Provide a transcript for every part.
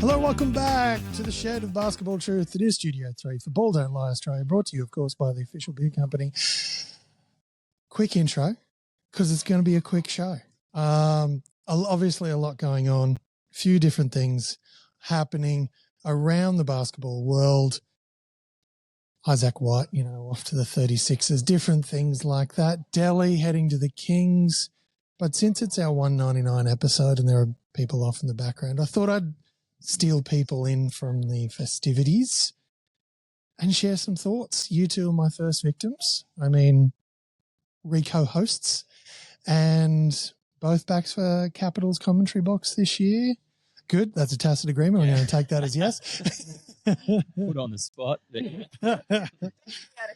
Hello, welcome back to the Shed of Basketball Truth. It is Studio 3 for Ball Don't Lie Australia, brought to you, of course, by the official beer company. Quick intro, because it's going to be a quick show. Obviously, a lot going on, a few different things happening around the basketball world. Isaac White, off to the 36ers, different things like that. Delhi heading to the Kings. But since it's our 199 episode and there are people off in the background, I thought I'd steal people in from the festivities and share some thoughts. You two are my first victims. Co-hosts, and both backs for Capitals commentary box this year. Good. That's a tacit agreement. I'm going to take that as yes. Put on the spot. You had a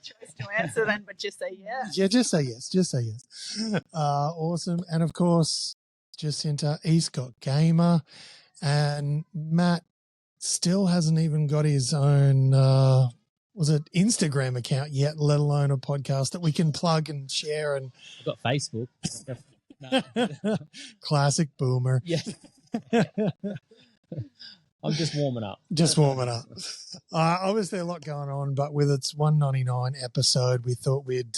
choice to answer then, but just say yes. Yeah, just say yes. Just say yes. Awesome. And, of course, Jacinta, he's got Gamer. And Matt still hasn't even got his own, Instagram account yet, let alone a podcast that we can plug and share. And I've got Facebook. Classic boomer. Yeah. I'm just warming up. Obviously a lot going on, but with its 199 episode, we thought we'd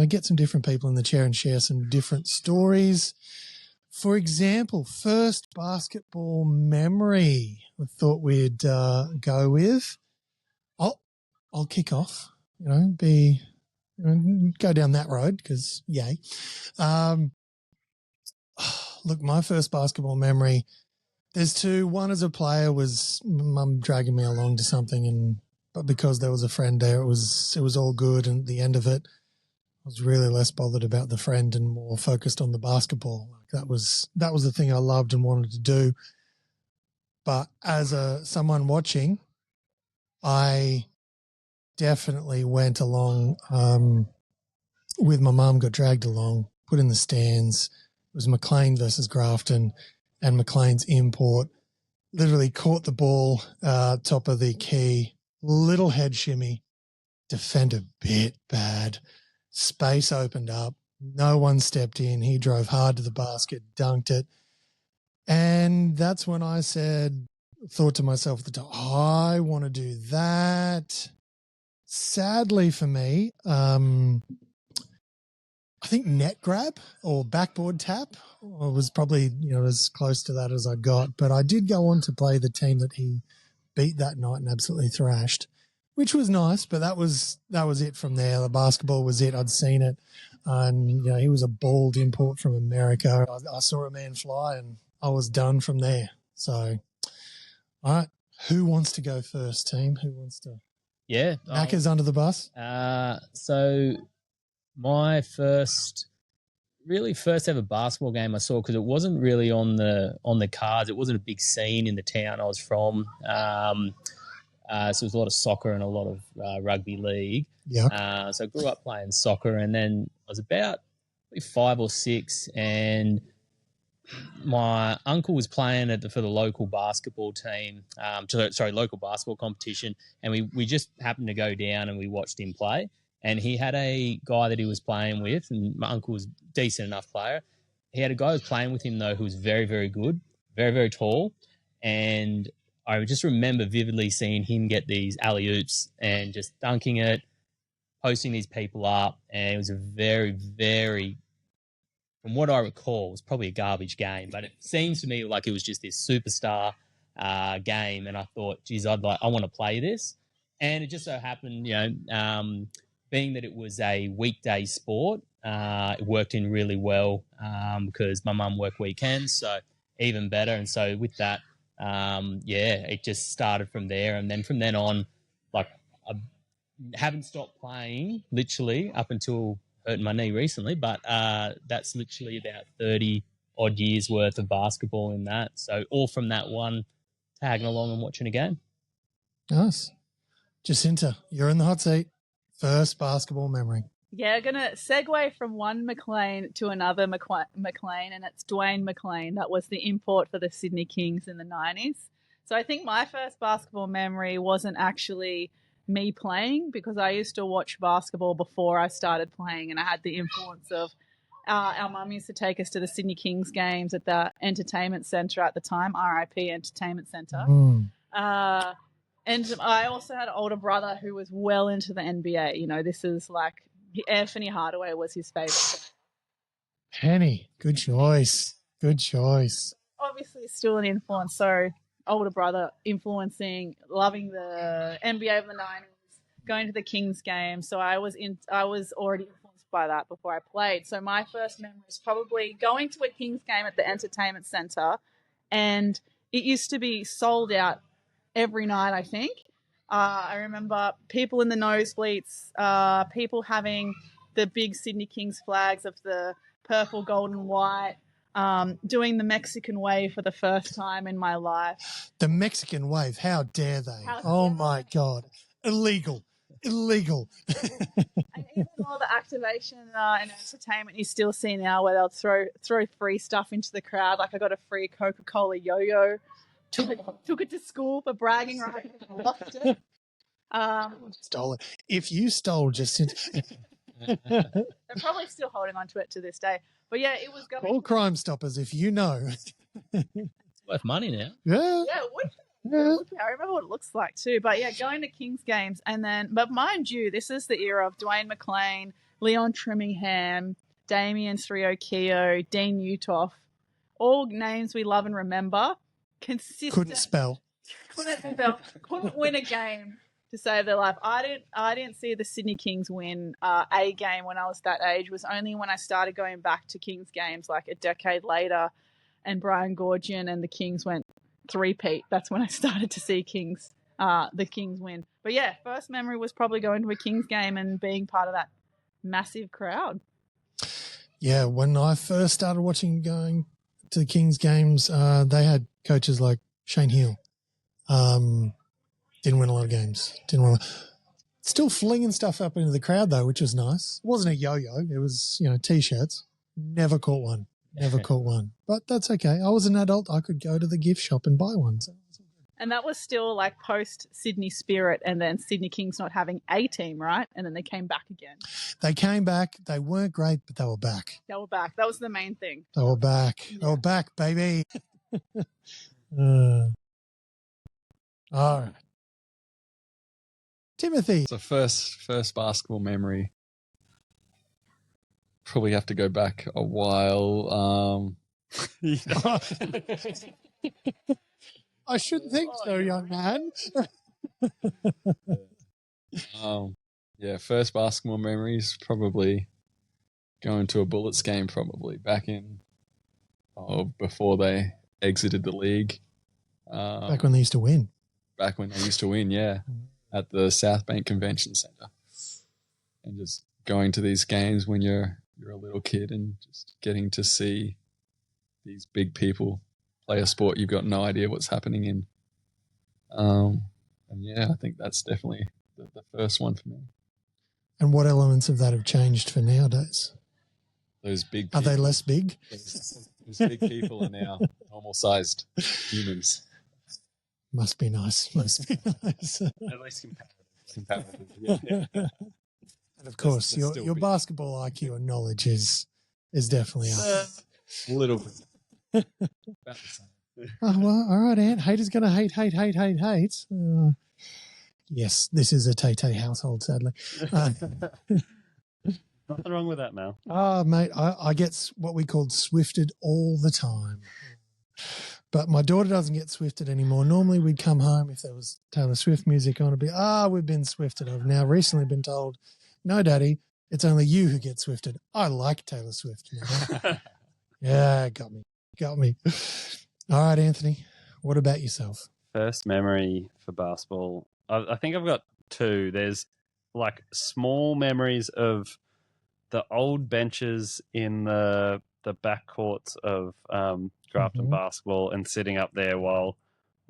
get some different people in the chair and share some different stories. For example, first basketball memory we thought we'd go with. I'll kick off, go down that road because yay. Look, my first basketball memory, there's two. One as a player was mum dragging me along to something, but because there was a friend there, it was all good. And at the end of it, I was really less bothered about the friend and more focused on the basketball. That was the thing I loved and wanted to do. But as someone watching, I definitely went along with my mum, got dragged along, put in the stands. It was McLean versus Grafton, and McLean's import literally caught the ball top of the key, little head shimmy, defender bit bad. Space opened up. No one stepped in. He drove hard to the basket, dunked it. And that's when I thought to myself at the time, I want to do that. Sadly for me, I think net grab or backboard tap was probably, as close to that as I got. But I did go on to play the team that he beat that night and absolutely thrashed, which was nice, but that was it from there. The basketball was it. I'd seen it. And, he was a bald import from America. I saw a man fly and I was done from there. So, all right, who wants to go first, team? Who wants to? Yeah. Macca's under the bus? So my first ever basketball game I saw, because it wasn't really on the cards. It wasn't a big scene in the town I was from. So it was a lot of soccer and a lot of rugby league. Yeah. So I grew up playing soccer, and then I was about 5 or 6, and my uncle was playing for the local basketball team, local basketball competition, and we just happened to go down and we watched him play. And he had a guy that he was playing with, and my uncle was a decent enough player. He had a guy who was playing with him, though, who was very, very good, very, very tall, and I just remember vividly seeing him get these alley-oops and just dunking it, posting these people up, and it was a very, very, from what I recall, it was probably a garbage game, but it seems to me like it was just this superstar game, and I thought, geez, I want to play this. And it just so happened, being that it was a weekday sport, it worked in really well because my mum worked weekends, so even better. And so with that, it just started from there. And then from then on, I haven't stopped playing literally up until hurting my knee recently, but that's literally about 30 odd years worth of basketball in that. So all from that one, tagging along and watching a game. Nice. Jacinta, you're in the hot seat. First basketball memory. Yeah, going to segue from one McLean to another McLean, and it's Dwayne McLean. That was the import for the Sydney Kings in the 90s. So I think my first basketball memory wasn't actually me playing, because I used to watch basketball before I started playing, and I had the influence of our mum used to take us to the Sydney Kings games at the entertainment centre at the time, RIP Entertainment Centre. And I also had an older brother who was well into the NBA. You know, this is like Anthony Hardaway was his favourite. Penny, good choice. Good choice. Obviously, still an influence. So, older brother influencing, loving the NBA of the 90s, going to the Kings game. So I was already influenced by that before I played. So my first memory is probably going to a Kings game at the entertainment centre, and it used to be sold out every night, I think. I remember people in the nosebleeds, people having the big Sydney Kings flags of the purple, gold and white, doing the Mexican wave for the first time in my life. The Mexican wave, how dare they? Oh, my God. Illegal. And even all the activation and entertainment you still see now where they'll throw free stuff into the crowd. Like I got a free Coca-Cola yo-yo. Took it to school for bragging rights and lost it. Stole it. If you stole Jacinta... They're probably still holding on to it to this day. But yeah, it was going... Call Crime Stoppers if you know. It's worth money now. Yeah. Yeah, it would be. It would be. I remember what it looks like too. But yeah, going to Kings games and then... But mind you, this is the era of Dwayne McLean, Leon Trimmingham, Damien Srio-Keogh, Dean Utoff. All names we love and remember. Consistent. Couldn't spell. Couldn't win a game to save their life. I didn't see the Sydney Kings win a game when I was that age. It was only when I started going back to Kings games like a decade later and Brian Goorjian and the Kings went three-peat. That's when I started to see the Kings win. But yeah, first memory was probably going to a Kings game and being part of that massive crowd. Yeah, when I first started going to the Kings games, they had coaches like Shane Hill. Didn't win a lot of games. Still flinging stuff up into the crowd though, which was nice. It wasn't a yo-yo. It was, T-shirts. Never caught one. But that's okay. I was an adult. I could go to the gift shop and buy one. So. And that was still like post Sydney Spirit and then Sydney Kings not having a team, right? And then they came back again. They came back. They weren't great, but they were back. That was the main thing. They were back. Yeah. They were back, baby. All right. Timothy. So first basketball memory. Probably have to go back a while. I shouldn't think so, young man. First basketball memories, probably going to a Bullets game probably back in before they exited the league. Back when they used to win. Back when they used to win, yeah. At the South Bank Convention Centre. And just going to these games when you're a little kid and just getting to see these big people play a sport you've got no idea what's happening in. I think that's definitely the first one for me. And what elements of that have changed for nowadays? Those big people. Are they less big? Those big people are now normal-sized humans. Must be nice. At least comparatively. Yeah. And of course, your basketball IQ and knowledge is definitely up. A little bit. About the same. Oh, well, all right, Ant. Haters going to hate. Yes, this is a Tay-Tay household, sadly. Nothing wrong with that, Mel. Oh, mate, I get what we called swifted all the time. But my daughter doesn't get swifted anymore. Normally we'd come home if there was Taylor Swift music on, it'd be, we've been swifted. I've now recently been told, no, Daddy, it's only you who gets swifted. I like Taylor Swift. Yeah, got me. All right, Anthony, what about yourself? First memory for basketball. I think I've got two. There's like small memories of the old benches in the backcourts of Grafton basketball and sitting up there while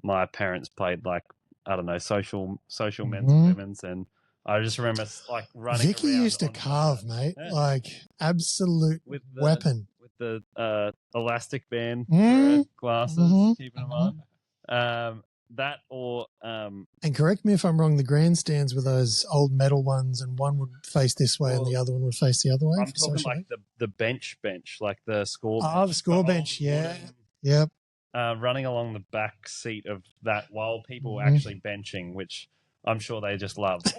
my parents played like, I don't know, social men's and women's. And I just remember like running Vicky around. Used to carve, mate, like absolute weapon. With the elastic band for glasses, keeping them on. That or... and correct me if I'm wrong, the grandstands were those old metal ones and one would face this way and the other one would face the other way. I'm talking like the bench, like the score. Oh, the score bench, yeah. Yep. Running along the back seat of that while people were actually benching, which I'm sure they just loved.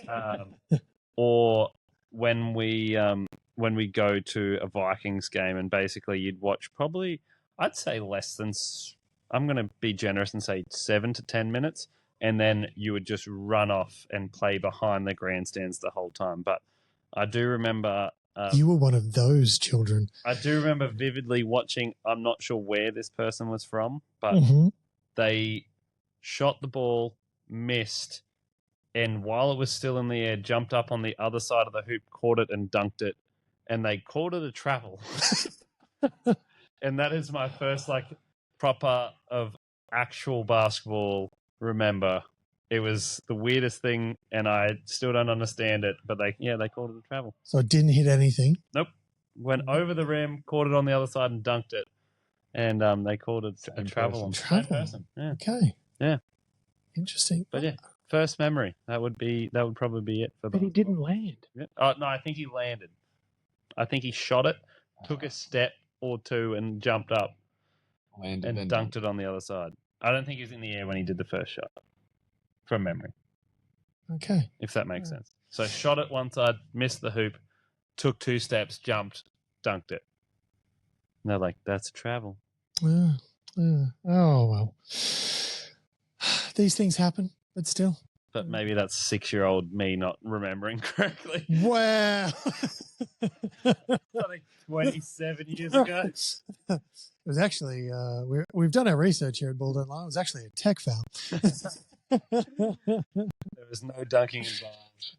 Or when we go to a Vikings game and basically you'd watch probably, I'd say less than, I'm going to be generous and say 7 to 10 minutes, and then you would just run off and play behind the grandstands the whole time. But I do remember... you were one of those children. I do remember vividly watching, I'm not sure where this person was from, but they shot the ball, missed, and while it was still in the air, jumped up on the other side of the hoop, caught it and dunked it, and they called it a travel. And that is my first proper of actual basketball remember. It was the weirdest thing, and I still don't understand it, but they called it a travel. So it didn't hit anything? Nope. Went over the rim, caught it on the other side and dunked it. And they called it a travel. Travel. Yeah. Okay. Yeah. Interesting. But yeah, first memory. That would probably be it for But he didn't land. Yeah. Oh no, I think he landed. I think he shot it, took a step or two and jumped up. Landed and dunked it on the other side. I don't think he was in the air when he did the first shot. From memory. Okay. If that makes sense. So shot it one side, missed the hoop, took 2 steps, jumped, dunked it. And they're like, that's a travel. Oh, well. These things happen, but still. But maybe that's 6-year-old me not remembering correctly. Wow. Like 27 years ago. It was actually, we've done our research here at Ball Don't Lie. It was actually a tech foul. There was no dunking involved.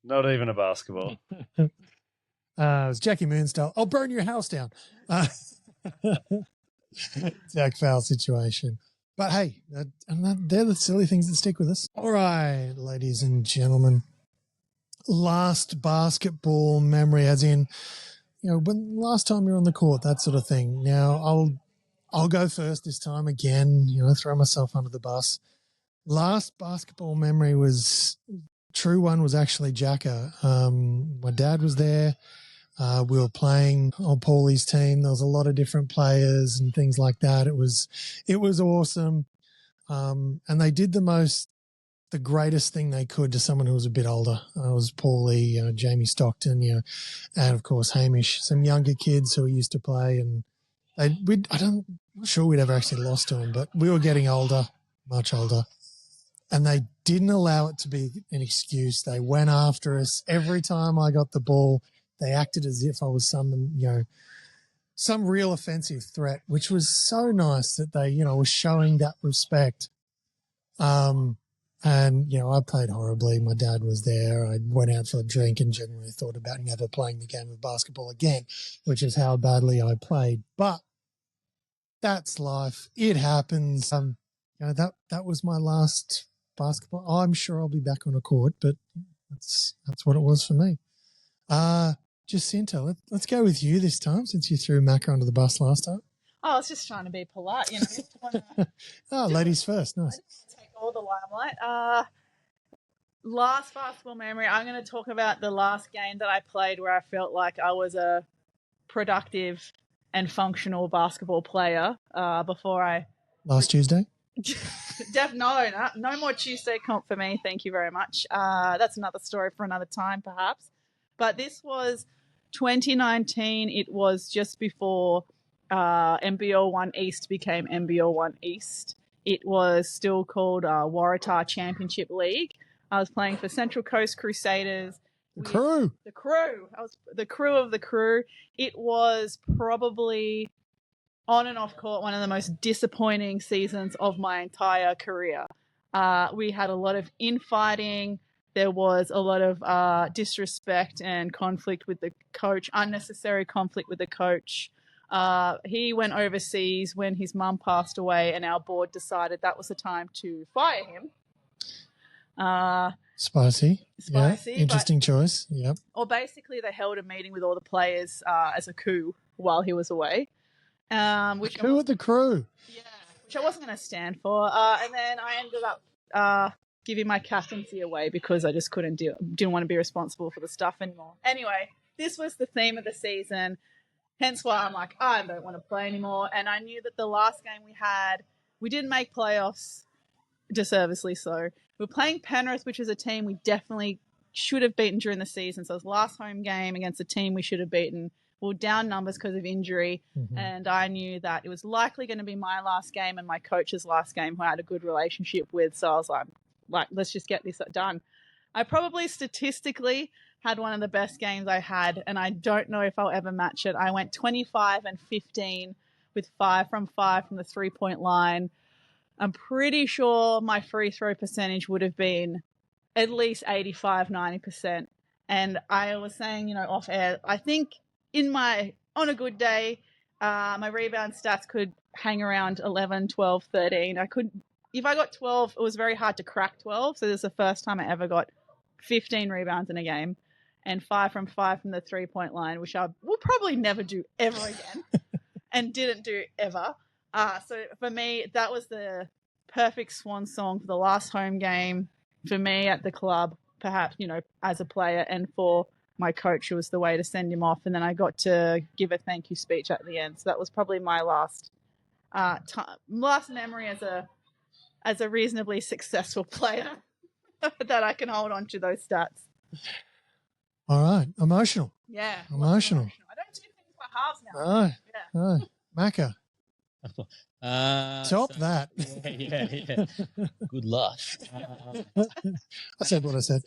Not even a basketball. It was Jackie Moon style. I'll burn your house down. Tech foul situation. But hey, they're the silly things that stick with us. All right, ladies and gentlemen. Last basketball memory, as in, when last time you're on the court, that sort of thing. Now, I'll go first this time again, throw myself under the bus. Last basketball memory true one was actually Jacka. My dad was there. We were playing on Paulie's team. There was a lot of different players and things like that. It was awesome. And they did the greatest thing they could to someone who was a bit older. It was Paulie, Jamie Stockton, and of course Hamish, some younger kids who used to play. And I'm not sure we'd ever actually lost to them, but we were getting older, much older. And they didn't allow it to be an excuse. They went after us every time I got the ball. They acted as if I was some real offensive threat, which was so nice that they, were showing that respect. And, I played horribly. My dad was there. I went out for a drink and generally thought about never playing the game of basketball again, which is how badly I played. But that's life. It happens. That was my last basketball. I'm sure I'll be back on a court, but that's what it was for me. Jacinta, let's go with you this time since you threw Macca under the bus last time. Oh, I was just trying to be polite, Ladies first. Nice. Take all the limelight. Last basketball memory, I'm going to talk about the last game that I played where I felt like I was a productive and functional basketball player before I... Last Tuesday? No more Tuesday comp for me. Thank you very much. That's another story for another time, perhaps. But this was 2019. It was just before NBL 1 East became NBL 1 East. It was still called Waratah Championship League. I was playing for Central Coast Crusaders. The crew. I was the crew of the crew. It was probably on and off court one of the most disappointing seasons of my entire career. We had a lot of infighting. There was a lot of disrespect and conflict with the coach, unnecessary conflict with the coach. He went overseas when his mum passed away, and our board decided that was the time to fire him. Spicy. Yeah, interesting but, choice. Yep. Or basically they held a meeting with all the players as a coup while he was away. Which coup with the crew. Yeah, which I wasn't going to stand for. And then I ended up giving my captaincy away because I just didn't want to be responsible for the stuff anymore. Anyway, this was the theme of the season. Hence why I'm like, I don't want to play anymore. And I knew that the last game we had, we didn't make playoffs, deservedly so. We're playing Penrith, which is a team we definitely should have beaten during the season. So it was last home game against a team we should have beaten. We were down numbers because of injury. Mm-hmm. And I knew that it was likely going to be my last game and my coach's last game, who I had a good relationship with. So I was like, let's just get this done. I probably statistically had one of the best games I had, and I don't know if I'll ever match it. I went 25 and 15 with 5 from the 3-point line. I'm pretty sure my free throw percentage would have been at least 85, 90%. And I was saying, off air, I think on a good day, my rebound stats could hang around 11, 12, 13. If I got 12, it was very hard to crack 12. So this is the first time I ever got 15 rebounds in a game and 5 from the 3-point line, which I will probably never do ever again and didn't do ever. So for me, that was the perfect swan song for the last home game for me at the club, perhaps, as a player, and for my coach, it was the way to send him off. And then I got to give a thank you speech at the end. So that was probably my last memory as a reasonably successful player that I can hold on to those stats. All right. Emotional. Yeah. Emotional. I don't do things by halves now. Oh, Macca. Top so, that. Yeah. Good luck. I said what I said.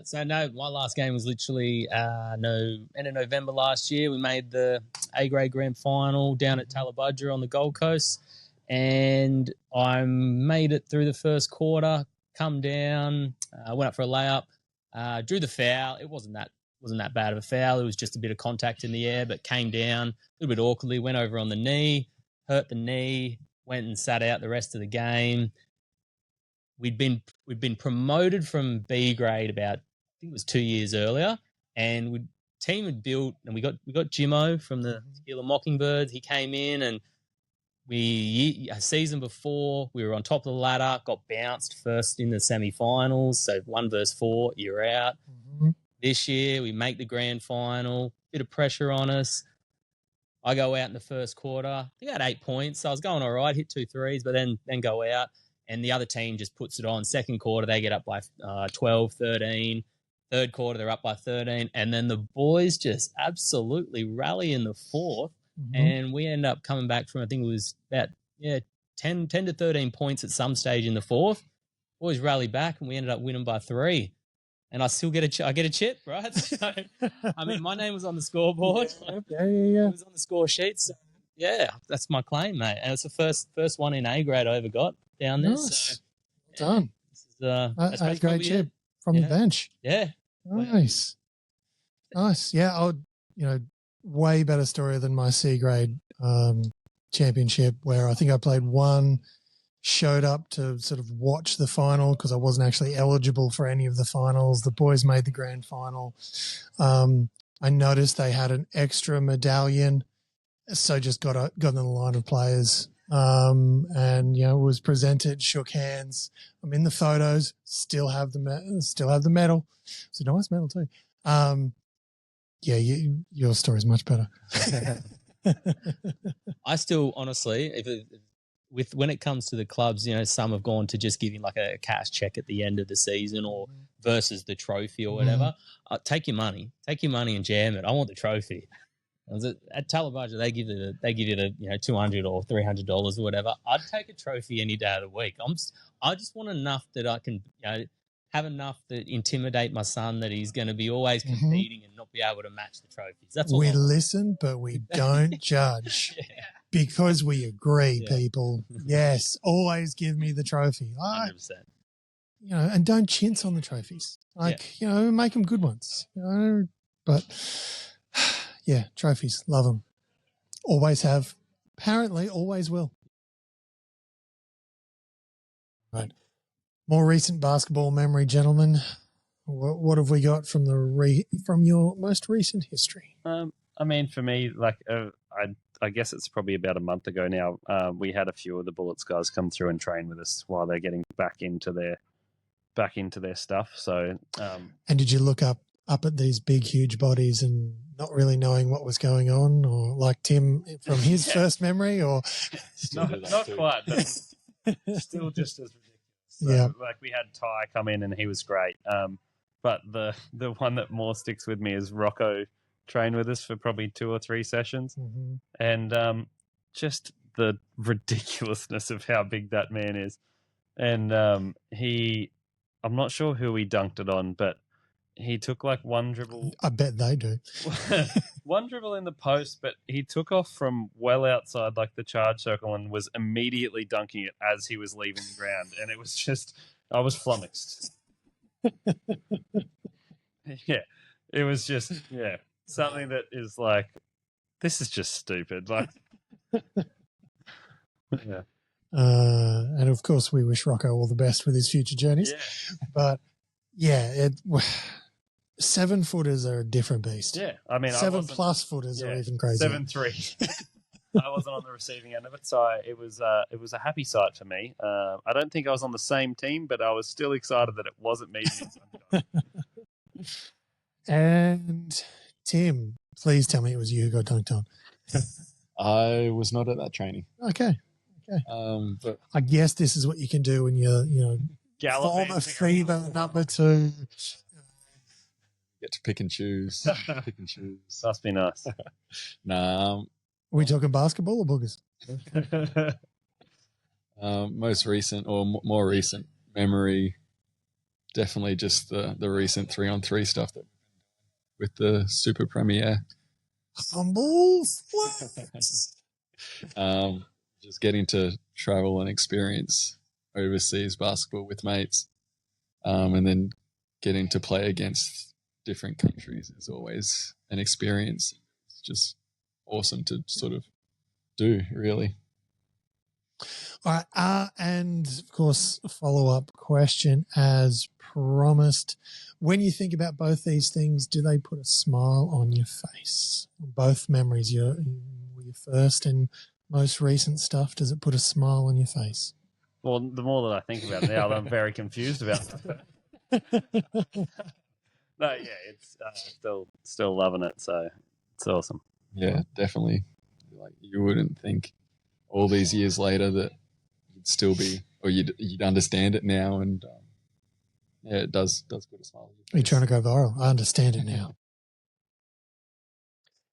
So no, my last game was literally end of November last year. We made the A-grade grand final down at Tallabudgera on the Gold Coast, and I made it through the first quarter. Come down, went up for a layup, drew the foul. It wasn't that bad of a foul. It was just a bit of contact in the air, but came down a little bit awkwardly, went over on the knee, hurt the knee, went and sat out the rest of the game. We'd been promoted from B grade about, I think it was 2 years earlier, and team had built, and we got Jimmo from the Tequila Mockingbirds. He came in, and a season before we were on top of the ladder, got bounced first in the semi-finals, so 1 versus 4, you're out. Mm-hmm. This year we make the grand final, bit of pressure on us. I go out in the first quarter. I think I had 8 points, so I was going all right, hit 2 threes, but then go out. And the other team just puts it on. Second quarter, they get up by 12, 13. Third quarter, they're up by 13. And then the boys just absolutely rally in the fourth. Mm-hmm. And we end up coming back from, I think it was about 10 to 13 points at some stage in the fourth. Boys rally back, and we ended up winning by 3. And I still get I get a chip, right? So, I mean, my name was on the scoreboard. Yeah. It was on the score sheet. So, yeah, that's my claim, mate. And it's the first one in A grade I ever got down there. Nice. So, done. That's A grade chip from the bench. Yeah. Nice. Nice. Yeah, way better story than my C grade championship, where I think I played one, showed up to sort of watch the final because I wasn't actually eligible for any of the finals. The boys made the grand final. I noticed they had an extra medallion, so just got in the line of players. And was presented, shook hands. I'm in the photos. Still have the medal. It's a nice medal too. Your story is much better. I still honestly, when it comes to the clubs, some have gone to just giving like a cash check at the end of the season or versus the trophy or whatever. Take your money and jam it. I want the trophy. At Tallabudgera, they give you the $200 or $300 or whatever. I'd take a trophy any day of the week. I just want enough that I can have enough to intimidate my son that he's going to be always competing and not be able to match the trophies. That's all. We listen, but we don't judge because we agree, people. Yes, always give me the trophy. 100%. And don't chintz on the trophies. Make them good ones. But. Yeah, trophies. Love them. Always have. Apparently, always will. Right. More recent basketball memory, gentlemen. What have we got from from your most recent history? I mean, for me, I guess it's probably about a month ago now. We had a few of the Bullets guys come through and train with us while they're getting back into their stuff. So, and did you look up at these big, huge bodies and not really knowing what was going on, or like Tim from his first memory, or not quite, but still just as ridiculous. So, Yeah. like we had Ty come in and he was great. But the one that more sticks with me is Rocco trained with us for probably 2 or 3 sessions, and just the ridiculousness of how big that man is. And I'm not sure who he dunked it on, but he took like one dribble. I bet they do. One dribble in the post, but he took off from well outside like the charge circle and was immediately dunking it as he was leaving the ground. And it was just, I was flummoxed. Yeah, it was just, something that is like, this is just stupid. Like, yeah. And of course, we wish Rocco all the best with his future journeys. Yeah. But yeah, 7-footers are a different beast. Yeah, I mean, 7+ footers are even crazy. 7'3". I wasn't on the receiving end of it, so it was a happy sight for me. I don't think I was on the same team, but I was still excited that it wasn't me. And Tim, please tell me it was you who got dunked on. I was not at that training. Okay. But I guess this is what you can do when you're, former fever number 2. get to pick and choose. Must be nice. Nah. Are we talking basketball or boogers? Most recent or more recent memory, definitely just the recent 3-on-3 stuff that with the Super Premiere. Humble. Just getting to travel and experience overseas basketball with mates, and then getting to play against different countries is always an experience. It's just awesome to sort of do, really. All right. And of course, a follow-up question as promised. When you think about both these things, do they put a smile on your face? Both memories, your first and most recent stuff, does it put a smile on your face? Well, the more that I think about it now, I'm very confused about it. No, yeah, it's still loving it, so it's awesome. Yeah, definitely. Like you wouldn't think all these years later that you'd still be, or you'd understand it now, and it does put a smile on your face. Are you trying to go viral? I understand it now.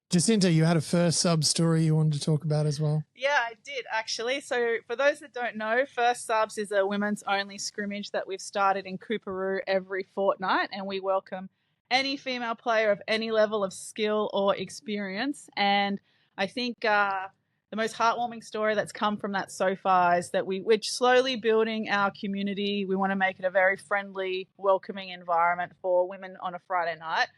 Jacinta, you had a first sub story you wanted to talk about as well? Yeah, I did actually. So for those that don't know, First Subs is a women's only scrimmage that we've started in Coorparoo every fortnight, and we welcome any female player of any level of skill or experience. And I think the most heartwarming story that's come from that so far is that we're slowly building our community. We want to make it a very friendly, welcoming environment for women on a Friday night.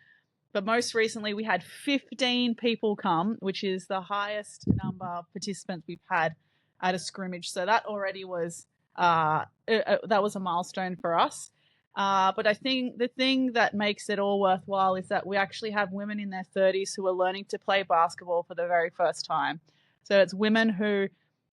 But most recently, we had 15 people come, which is the highest number of participants we've had at a scrimmage. So that already was that was a milestone for us. But I think the thing that makes it all worthwhile is that we actually have women in their 30s who are learning to play basketball for the very first time. So it's women who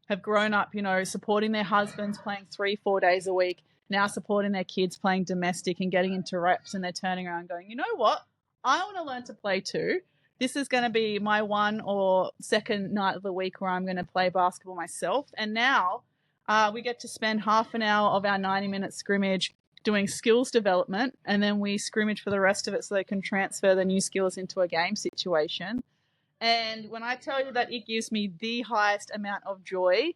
have grown up, supporting their husbands playing 3-4 days a week, now supporting their kids playing domestic and getting into reps, and they're turning around going, you know what? I want to learn to play too. This is going to be my 1 or 2nd night of the week where I'm going to play basketball myself. And now we get to spend half an hour of our 90-minute scrimmage doing skills development, and then we scrimmage for the rest of it so they can transfer the new skills into a game situation. And when I tell you that it gives me the highest amount of joy,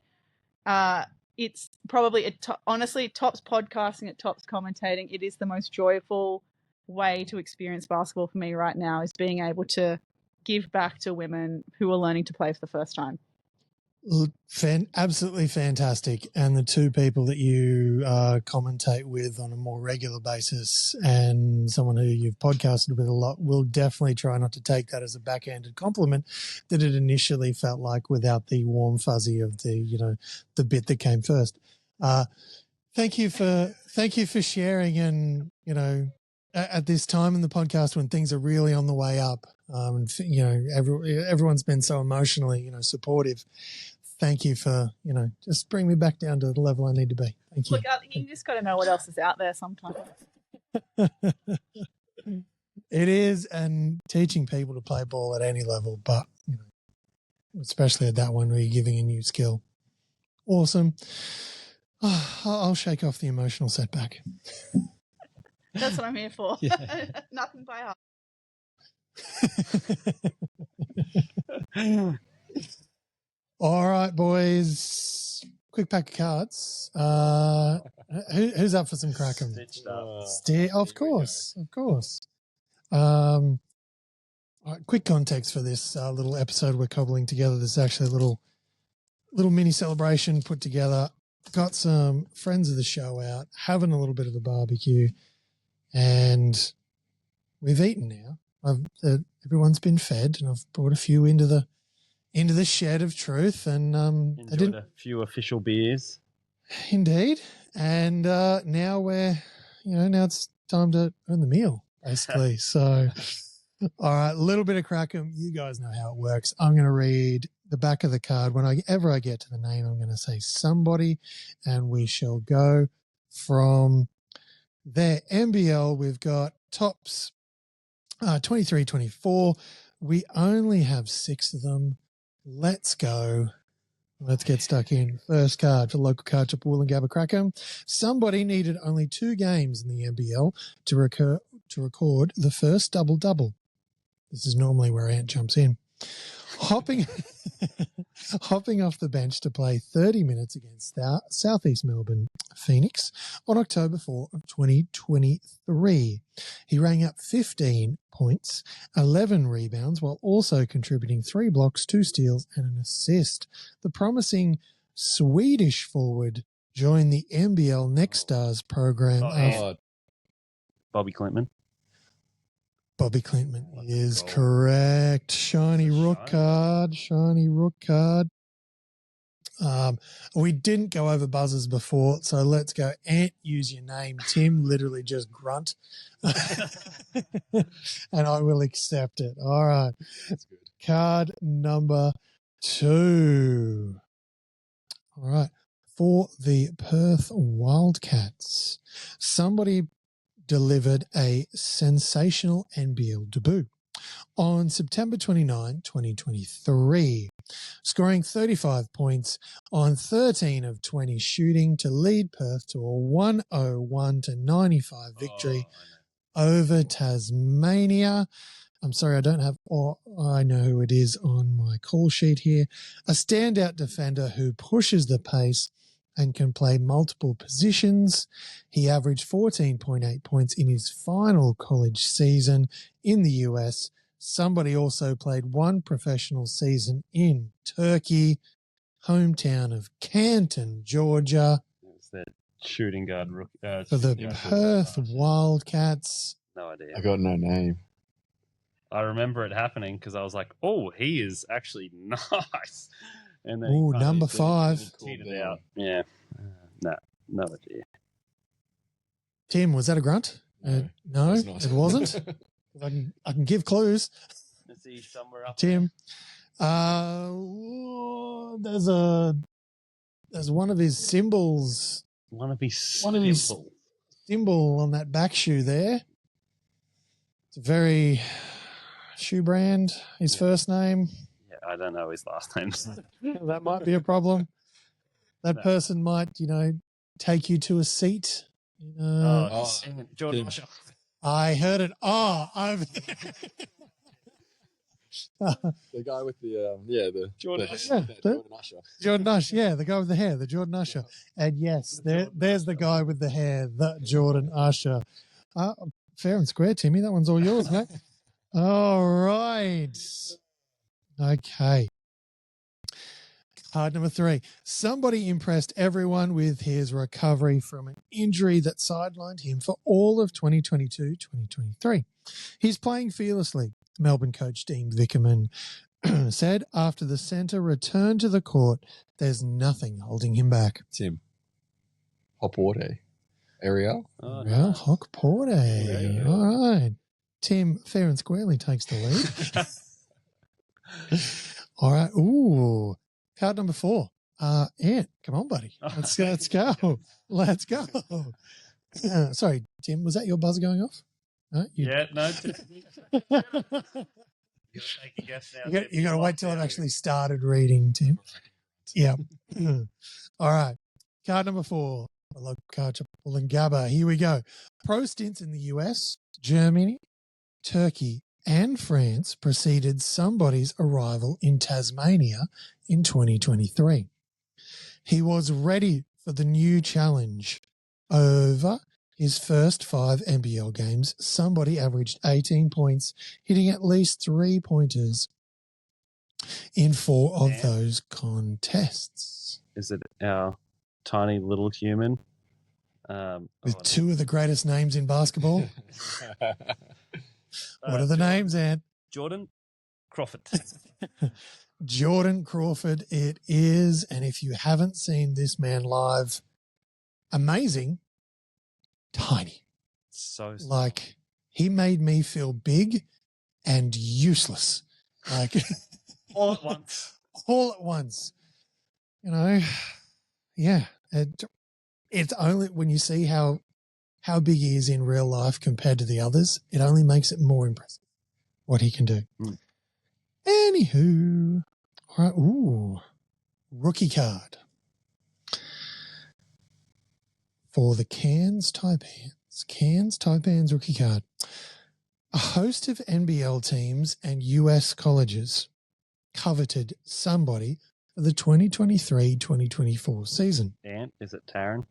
it's probably, honestly, it tops podcasting, it tops commentating. It is the most joyful way to experience basketball for me right now, is being able to give back to women who are learning to play for the first time. Absolutely fantastic. And the 2 people that you commentate with on a more regular basis, and someone who you've podcasted with a lot, will definitely try not to take that as a backhanded compliment that it initially felt like without the warm fuzzy of the bit that came first. Thank you for sharing, and at this time in the podcast when things are really on the way up, and everyone's been so emotionally supportive. Thank you for just bring me back down to the level I need to be. Thank you. Look, you just got to know what else is out there sometimes. It is, and teaching people to play ball at any level, but especially at that one where you're giving a new skill. Awesome. I'll shake off the emotional setback. That's what I'm here for. Yeah. Nothing by heart. All right, boys. Quick pack of cards. Who's up for some Crackem? Stitched up. Of course. All right, quick context for this little episode we're cobbling together. There's actually a little mini celebration put together. Got some friends of the show out, having a little bit of a barbecue, and we've eaten now. Everyone's been fed, and I've brought a few into the shed of truth, and Enjoyed a few official beers. Indeed, and now now it's time to earn the meal, basically. So, all right, a little bit of Crackem. You guys know how it works. I'm going to read the back of the card. Whenever I get to the name, I'm going to say somebody, and we shall go from there. NBL, we've got tops 23-24. We only have 6 of them. Let's go. Let's get stuck in. First card for local card shop Woolloongabba Crackem. Somebody needed only 2 games in the NBL to record the first double-double. This is normally where Ant jumps in. Hopping off the bench to play 30 minutes against Southeast Melbourne Phoenix on October 4 of 2023. He rang up 15 points, 11 rebounds, while also contributing 3 blocks, 2 steals, and an assist. The promising Swedish forward joined the NBL Next Stars program. Bobby Clintman. Bobby Clintman is correct. Shiny rook card. We didn't go over buzzers before, so let's go. Ant, use your name. Tim, literally just grunt. And I will accept it. All right. That's good. Card number 2. All right. For the Perth Wildcats, somebody delivered a sensational NBL debut on September 29, 2023, scoring 35 points on 13 of 20 shooting to lead Perth to a 101-95 victory over Tasmania. I'm sorry, I don't have, I know who it is on my call sheet here. A standout defender who pushes the pace and can play multiple positions. He averaged 14.8 points in his final college season in the US. Somebody also played 1 professional season in Turkey, hometown of Canton, Georgia. It's that shooting guard for the Perth Wildcats. No idea. I got no name. I remember it happening because I was like, "Oh, he is actually nice." And then number 5. Tweeted out. Yeah. No idea. Tim, was that a grunt? No, it's not. it wasn't. I can give clues. Is he somewhere up Tim, there's one of his symbols. One of his symbol on that back shoe there. It's a very shoe brand. His first name. Yeah, I don't know his last name. That might be a problem. That person might, take you to a seat. Jordan Usher. I heard it. The guy with the Jordan Usher. Jordan Usher, yeah, the guy with the hair, the Jordan Usher. And yes, there's the guy with the hair, the Jordan Usher. Fair and square, Timmy. That one's all yours, mate. All right. Okay. Card number 3. Somebody impressed everyone with his recovery from an injury that sidelined him for all of 2022-2023. He's playing fearlessly, Melbourne coach Dean Vickerman said after the centre returned to the court, there's nothing holding him back. Tim. Hopworthy. Ariel? Well, Hopworthy. Yeah. All right. Tim fair and squarely takes the lead. All right. Ooh. Card number 4. Ant, come on, buddy. Let's go. Let's go. Sorry, Tim, was that your buzzer going off? Yeah, no. You gotta take a guess now. You got to wait till I've actually started reading, Tim. Yeah. All right. Card number 4. A local card shop, Woolloongabba. Here we go. Pro stints in the US, Germany, Turkey, and France preceded somebody's arrival in Tasmania in 2023. He was ready for the new challenge. Over his first 5 NBL games, somebody averaged 18 points, hitting at least 3-pointers in 4 of those contests. Is it our tiny little human? With 2 of the greatest names in basketball. What are the names, Ant? Jordan Crawford. Jordan Crawford it is. And if you haven't seen this man live, amazing, tiny. So like, he made me feel big and useless. Like all at once. All at once. You know, yeah. It's only when you see how big he is in real life compared to the others, it only makes it more impressive what he can do. Anywho, all right. Ooh, rookie card for the Cairns Taipans. Cairns Taipans rookie card. A host of NBL teams and US colleges coveted somebody for the 2023-2024 season. And is it Taron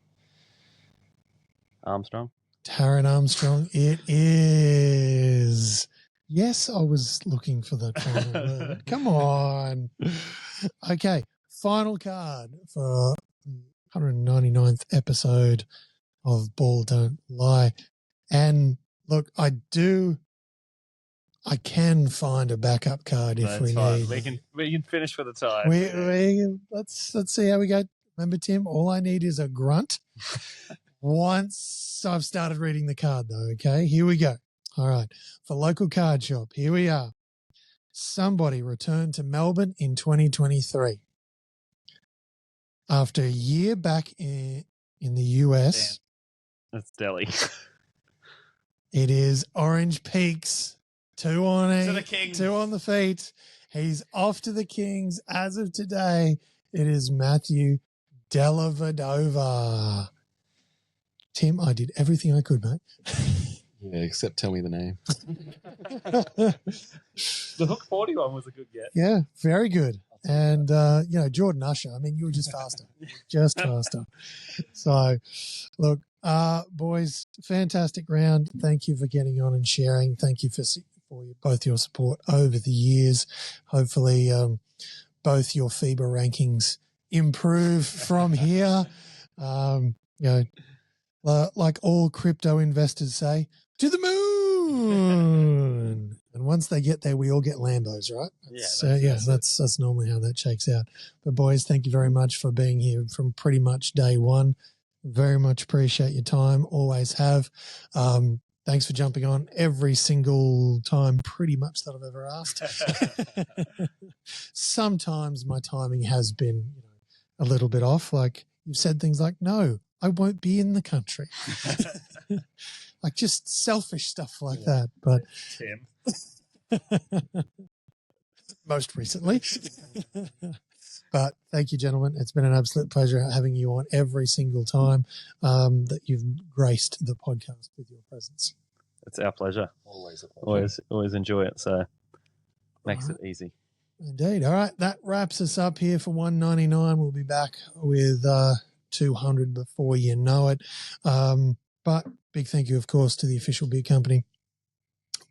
Armstrong? Taron Armstrong it is. Yes, I was looking for that final word. Come on. Okay, final card for the 199th episode of Ball Don't Lie. And look, I can find a backup card if we need. We can finish for the time. Let's see how we go. Remember, Tim, all I need is a grunt once I've started reading the card, though. Okay, here we go. All right, for local card shop, here we are. Somebody returned to Melbourne in 2023 after a year back in the US. Damn. That's Delhi. It is Orange Peaks. 2 on To the 8, Kings. 2 on the feet. He's off to the Kings as of today. It is Matthew Dellavedova. Tim, I did everything I could, mate. Yeah, except tell me the name. The Hook 41 was a good get. Yeah, very good. And, Jordan Usher, I mean, you were just faster. Just faster. So, look, boys, fantastic round. Thank you for getting on and sharing. Thank you for both your support over the years. Hopefully, both your FIBA rankings improve from here. Like all crypto investors say, to the moon. And once they get there, we all get Lambos, right? That's normally how that shakes out. But boys, thank you very much for being here from pretty much day one. Very much appreciate your time. Always have. Thanks for jumping on every single time pretty much that I've ever asked. Sometimes my timing has been a little bit off. Like you've said things like, no, I won't be in the country. Like just selfish stuff like that. But Tim. most recently. But thank you, gentlemen. It's been an absolute pleasure having you on every single time that you've graced the podcast with your presence. It's our pleasure. Always a pleasure. Always enjoy it. So makes it easy. Indeed. All right. That wraps us up here for 199. We'll be back with 200 before you know it. But big thank you, of course, to the official beer company,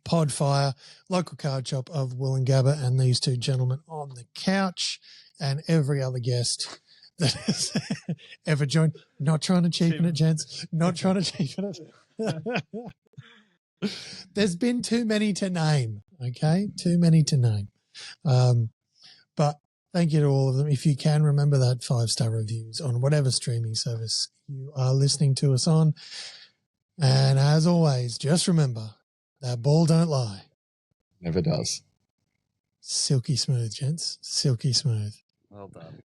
Podfire, local card shop of Woolloongabba, and these two gentlemen on the couch, and every other guest that has ever joined. Not trying to cheapen it, gents. Not trying to cheapen it. There's been too many to name, okay? Too many to name. But thank you to all of them. If you can, remember that 5-star reviews on whatever streaming service you are listening to us on. And as always, just remember, that ball don't lie. Never does. Silky smooth, gents. Silky smooth. Well done.